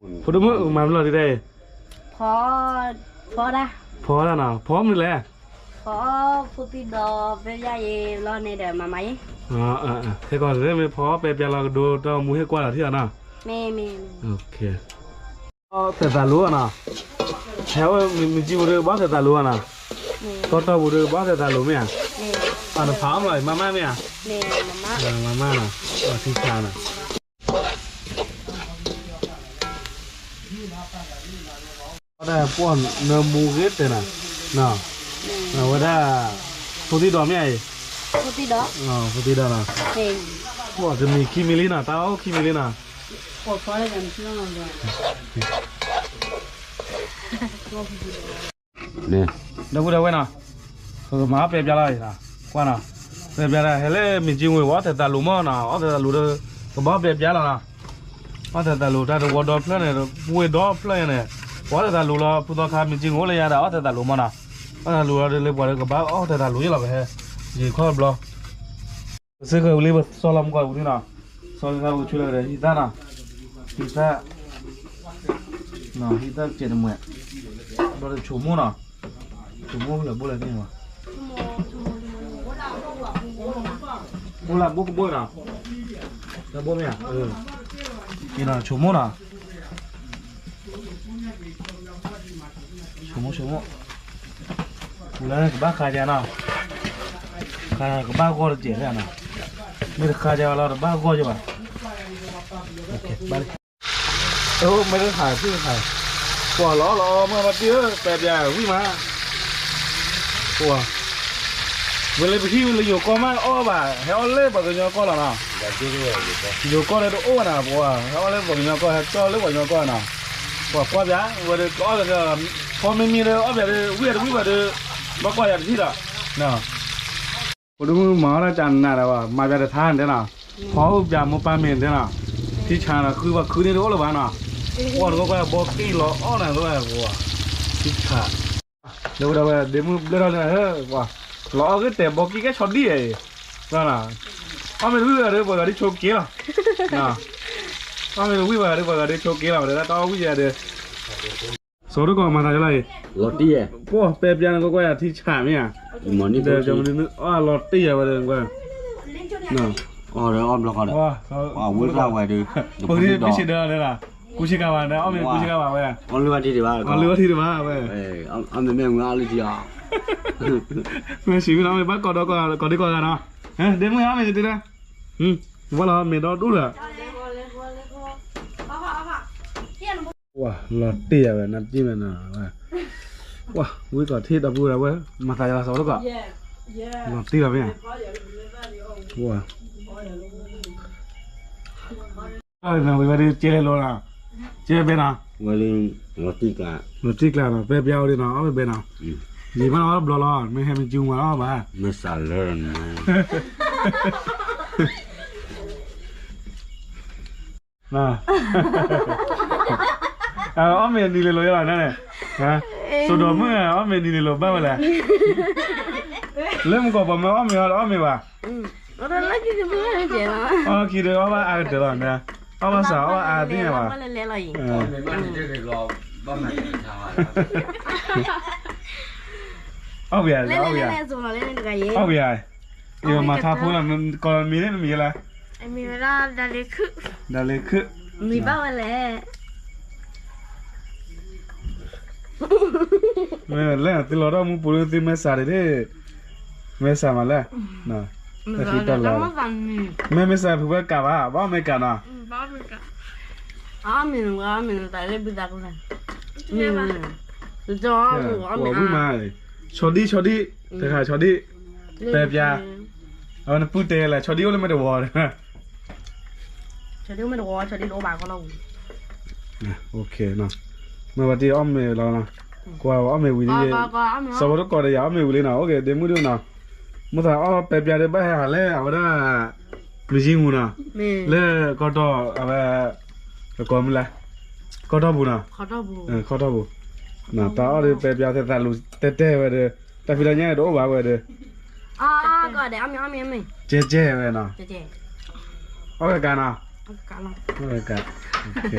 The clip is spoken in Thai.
พูดมึงมาเมื่อไรได้พอพอละพอแล้วนะพร้อมนี่แหละพอพูดติดดอเป็นยาเยรอในเดี๋ยวมาไหมแค่ก่อนเลยไม่พอไปเปลี่ยนเราดูตัวมูให้กว่าที่อ่ะนะไม่โอเคแต่ตาลัวนะแถวมีจีบุรีบ้านแต่ตาลัวนะตัวบุรีบ้านแต่ตาลัวไหมอ่ะอันนั้นพร้อมเลยมาม่าไหมอ่ะมาม่านะที่ชานะได้ป้อนเนื้อหมูเกตนะน่ะว่าได้พูดที่ดอมยังไงพูดติดดอพูดที่ดอนะว่าจะมีคิมิลินะตาเอาคิมิลินะพอเลยกันที่นั่นเลยเนี่ยเดี๋ยวพูดเอาไว้นะมาเปรียบยาอะไรนะกว่านะเปรียบยาอะไรเฮ้ยมีจริงเว้ยว่าแต่ตาลุมนะว่าแต่ตาลุเด้อก็บ้าเปรียบยาแล้วนะว่าแต่ตาลุแต่ตัวดอลเพลเนี่ยมวยดอลเพลเนี่ยว่าแต่ตาลุละพูดต่อคำมีจริงหัวเลยยาแต่ว่าแต่ตาลุนะว่าตาลุเราเลยบอกเลยก็บ้าแต่ตาลุยี่หรอไปเฮ้ยยี่ข้อบล็อกซื้อเคยรีบซ้อมก่อนวันนี้นะซ้อมกันช่วยเลยฮิตานะฮิตาฮิตาเจ็ดมื้อเราจะชั่วโมงนะชั่วโมงเลยบุญเลยนี่วะบุญละบุญบุญนะจะบุญไหมอ่ะนี่นะชั่วโมงนะชั่วโมงบุญเลยก็บ้าขายนะขายก็บ้าก็เจ๋งเลยนะไม่ได้ขายเราบ้าก็ใช่ป่ะโอเคบ้าไม่ได้ขายชื่อขายกว่าล้อเมื่อมาเตี้ยแต่ใหญ่วิ่งมากัวเวลาไปที่เราอยู่ก็มาอ้อบ่าเฮ้ยเล่บอกกันยอก็แล้วนะอยู่ก็เลยตัวอ้วนนะบัวเฮ้ยเล่บอกกันยอก็เจ้าเล่บอกกันยอก็นะบัวกว่าจ้ะวันเดียวก็เลยพอไม่มีเลยอ้อแบบวิ่งแบบบักว่าอย่างที่ละเนาะผมดูมือหมอแล้วจันน่ะแล้วว่ามาแบบท่านเด้อนะพอแบบมุปาเมนเด้อนะที่ชานะคือว่าคืนนี้รู้หรือเปล่านะว่าเราก็บอกกี่ล้ออ้อนั่นด้วยบัวที่ชาเดี๋ยวมือเดี๋ยวเฮ้ยว่าล้อก็แต่บอกกี่แค่ช็อตดีไอ้นั่นน่ะอ้อไม่รู้อะไรบอกอะไรโชว์กี่ล่ะนะอ้อไม่รู้ว่าอะไรบอกอะไรโชว์กี่ล่ะเดี๋ยวต้องวิ่งเดี๋ยวสรุปก็มาทำอะไรลอตตี้พวกเป๊ปยันก็ว่าที่ชาเนี่ยมันนี่เดี๋ยวจะมันนึกลอตตี้อะไรก็น่ะอ๋อเดี๋ยวอ้อมแล้วก็เดี๋ยววิ่งเข้าไปดูพวกนี้ไม่ใช่เดินเลยล่ะกูชิกาวานนะอ้อมกูชิกาวานไปอ้อมเรือที่ดีว่าอ้อมเรือที่ดีว่าไปอ้อมไม่งานเลยจีอ่ะไม่ชีวิตเราไม่บ้ากอดดีกว่ากันเนาะเดี๋ยวมึงเอาไม่ดีนะว่าเราไม่ต้องดูเลยว้าลอตตี้อะไรนัดจิ้มนะว้าวิ่งก่อนที่ดับบูแล้วเว้ยมาทายละสองแล้วก็ลอตตี้อะไรเนี่ยว้าเราไปวันนี้เจริญโลนะเจริญเป็นนะวันนี้ลอตตี้กล้านะไปเบี้ยวดีนะเอาไปเป็นนะนี่มันเอาบลอไม่ให้มันจุ่มมาเอาบ้าไม่สาเลนนะเอาเมนดีเลยอย่างนั้นเลยฮะสุดยอดมึงเอาเมนดีเลยบ้าไปเลยเริ่มก่อนผมเอาเมนว่ะเราเล่นกี่ชั่วโมงเลยเจ๊นะคิดว่าอาเดี๋ยวนะเอามาสาวอาที่ไหนวะเล่นอะไรอีกเอาเบียร์เล่นส่งเราเล่นกันเยอะเอาเบียร์เดี๋ยวมาท้าพูดมันก่อนมีอะไรมีเวลาดาเล็กมีบ้างอะไรไม่เล่นติดล้อเรามึงพูดถึงเมษาเลยเมษามาแล้วนะแต่ที่ตลอดไม่เมษาพูดว่ากะว่าไม่กะนะมีแต่เล่นบิดากันมีจ้าหัวผู้มาชอดี้แต่ค่ะชอดี้แบบยาเอาพูดเตะแหละชอดี้ก็เลยไม่ได้วอร์ชอดี้ไม่ได้วอร์ชอดี้โลบาก็เราโอเคเนาะเมื่อวันที่อ้อมเมย์เรานะกว่าอ้อมเมย์วิธีสวัสดีก่อนเลยอ้อมเมย์วิธีนะโอเคเดี๋ยวมือดูนะเมื่อถ้าอ้อมแบบยาเดี๋ยวไปหาเล่เอาได้ไม่จริงหูนะเล่ก็ต่อเอาไปก็ไม่เลยก็ต่อบุนะก็ต่อบุนะตาอ้อเลยแบบยาแต่ตาลูเตะไปเลยแต่ฟิลาเนี่ยโดนบ้าไปเลยก็เดี๋ยวอ้อมเจ๊ไปนะโอเคกันนะกันโอเคโอเค